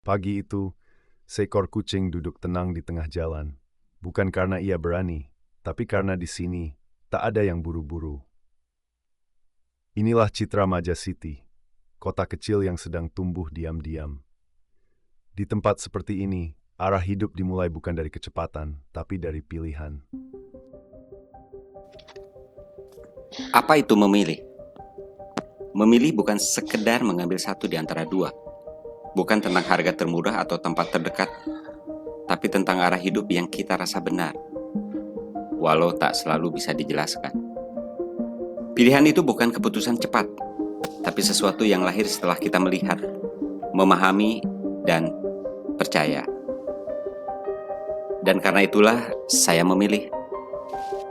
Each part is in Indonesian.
Pagi itu, seekor kucing duduk tenang di tengah jalan. Bukan karena ia berani, tapi karena di sini tak ada yang buru-buru. Inilah Citra Maja City, kota kecil yang sedang tumbuh diam-diam. Di tempat seperti ini, arah hidup dimulai bukan dari kecepatan, tapi dari pilihan. Apa itu memilih? Memilih bukan sekedar mengambil satu di antara dua. Bukan tentang harga termurah atau tempat terdekat, tapi tentang arah hidup yang kita rasa benar, walau tak selalu bisa dijelaskan. Pilihan itu bukan keputusan cepat, tapi sesuatu yang lahir setelah kita melihat, memahami, dan percaya. Dan karena itulah saya memilih.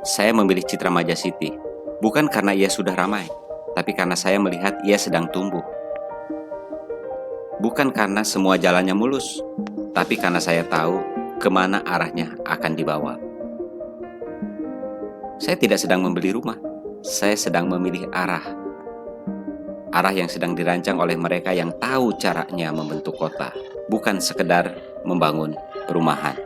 Saya memilih Citra Maja City, bukan karena ia sudah ramai, tapi karena saya melihat ia sedang tumbuh. Bukan karena semua jalannya mulus, tapi karena saya tahu kemana arahnya akan dibawa. Saya tidak sedang membeli rumah, saya sedang memilih arah. Arah yang sedang dirancang oleh mereka yang tahu caranya membentuk kota, bukan sekedar membangun perumahan.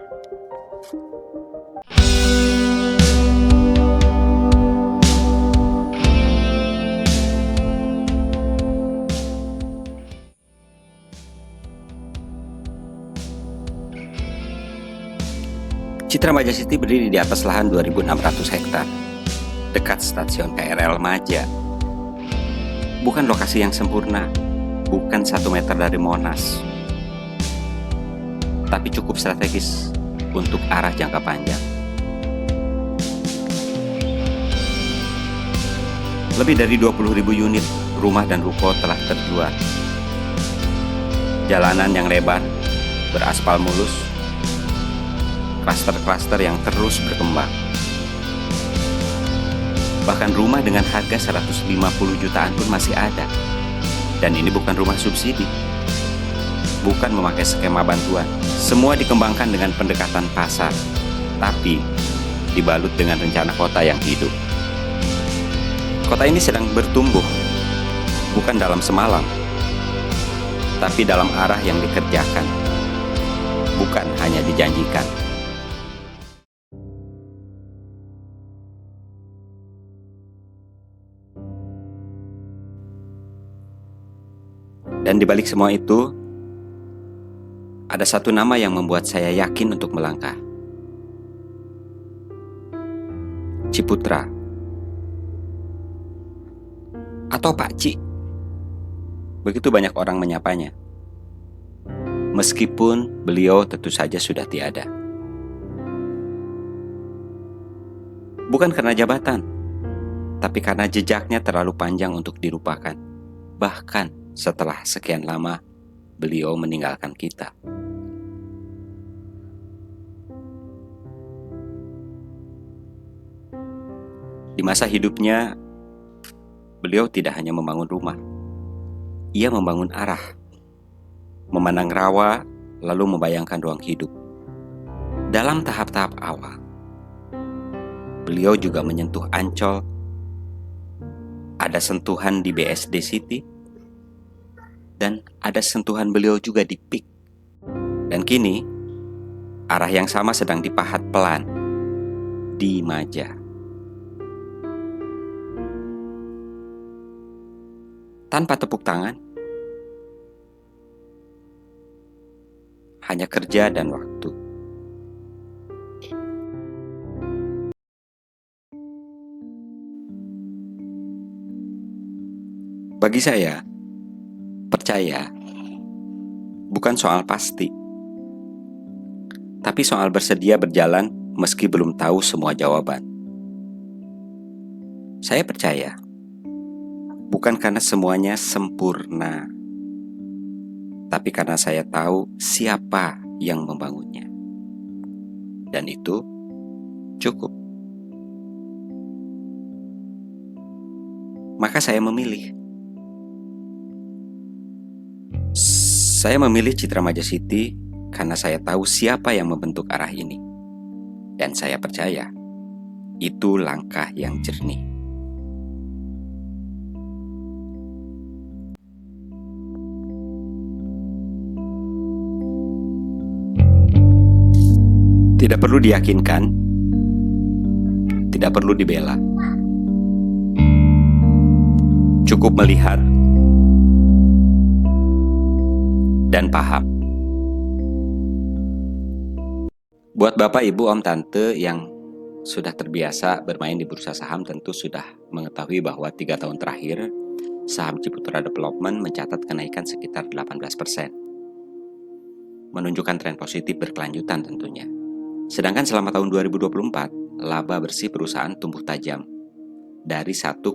Citra Maja City berdiri di atas lahan 2.600 hektar, dekat stasiun KRL Maja. Bukan lokasi yang sempurna, bukan 1 meter dari Monas, tapi cukup strategis untuk arah jangka panjang. Lebih dari 20.000 unit rumah dan ruko telah terjual. Jalanan yang lebar, beraspal mulus, klaster-klaster yang terus berkembang. Bahkan rumah dengan harga 150 jutaan pun masih ada. Dan ini bukan rumah subsidi, bukan memakai skema bantuan. Semua dikembangkan dengan pendekatan pasar, tapi dibalut dengan rencana kota yang hidup. Kota ini sedang bertumbuh, bukan dalam semalam, tapi dalam arah yang dikerjakan, bukan hanya dijanjikan. Dan di balik semua itu, ada satu nama yang membuat saya yakin untuk melangkah. Ciputra. Atau Pak Ci. Begitu banyak orang menyapanya. Meskipun beliau tentu saja sudah tiada. Bukan karena jabatan, tapi karena jejaknya terlalu panjang untuk dilupakan. Bahkan setelah sekian lama beliau meninggalkan kita. Di masa hidupnya, beliau tidak hanya membangun rumah, ia membangun arah, memandang rawa, lalu membayangkan ruang hidup. Dalam tahap-tahap awal, beliau juga menyentuh Ancol, ada sentuhan di BSD City, dan ada sentuhan beliau juga di PIK. Dan kini, arah yang sama sedang dipahat pelan di Maja. Tanpa tepuk tangan, hanya kerja dan waktu. Bagi saya, percaya bukan soal pasti, tapi soal bersedia berjalan meski belum tahu semua jawaban. Saya percaya, bukan karena semuanya sempurna, tapi karena saya tahu siapa yang membangunnya. Dan itu cukup. Maka saya memilih. Saya memilih Citra Maja City karena saya tahu siapa yang membentuk arah ini. Dan saya percaya, itu langkah yang jernih. Tidak perlu diyakinkan, tidak perlu dibela. Cukup melihat dan paham. Buat Bapak, Ibu, Om, Tante yang sudah terbiasa bermain di bursa saham tentu sudah mengetahui bahwa 3 tahun terakhir saham Ciputra Development mencatat kenaikan sekitar 18%. Menunjukkan tren positif berkelanjutan tentunya. Sedangkan selama tahun 2024, laba bersih perusahaan tumbuh tajam dari 1,84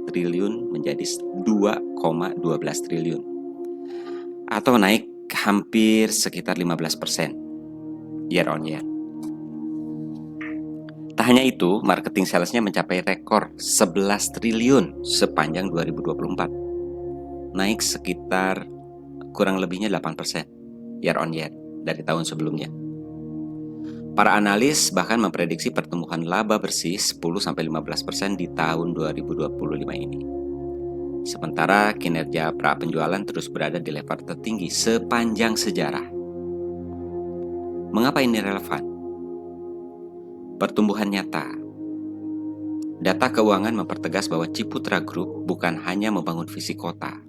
triliun menjadi 2,12 triliun atau naik hampir sekitar 15% year on year. Tak hanya itu, marketing salesnya mencapai rekor 11 triliun sepanjang 2024, naik sekitar kurang lebihnya 8% year on year dari tahun sebelumnya. Para analis bahkan memprediksi pertumbuhan laba bersih 10-15% di tahun 2025 ini. Sementara kinerja pra-penjualan terus berada di level tertinggi sepanjang sejarah. Mengapa ini relevan? Pertumbuhan nyata. Data keuangan mempertegas bahwa Ciputra Group bukan hanya membangun visi kota,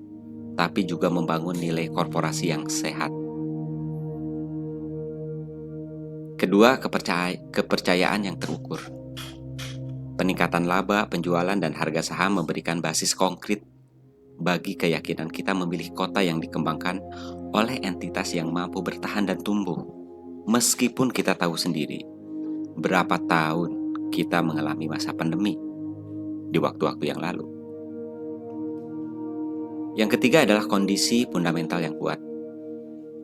tapi juga membangun nilai korporasi yang sehat. Kedua, kepercayaan yang terukur. Peningkatan laba, penjualan, dan harga saham memberikan basis konkret bagi keyakinan kita memilih kota yang dikembangkan oleh entitas yang mampu bertahan dan tumbuh. Meskipun kita tahu sendiri berapa tahun kita mengalami masa pandemi di waktu-waktu yang lalu. Yang ketiga adalah kondisi fundamental yang kuat.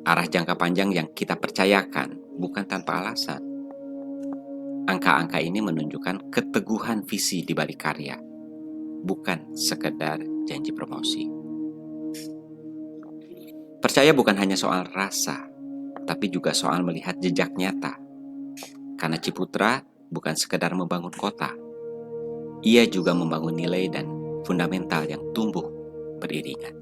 Arah jangka panjang yang kita percayakan bukan tanpa alasan. Angka-angka ini menunjukkan keteguhan visi di balik karya, bukan sekedar janji promosi. Percaya bukan hanya soal rasa, tapi juga soal melihat jejak nyata. Karena Ciputra bukan sekedar membangun kota, ia juga membangun nilai dan fundamental yang tumbuh beriringan.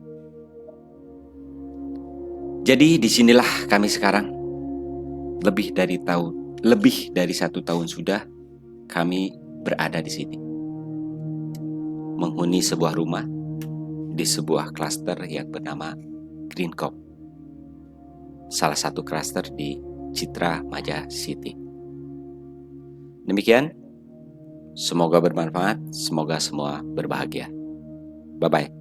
Jadi disinilah kami sekarang. Lebih dari 1 tahun sudah kami berada di sini. Menghuni sebuah rumah di sebuah klaster yang bernama Green Corp. Salah satu klaster di Citra Maja City. Demikian, semoga bermanfaat, semoga semua berbahagia. Bye-bye.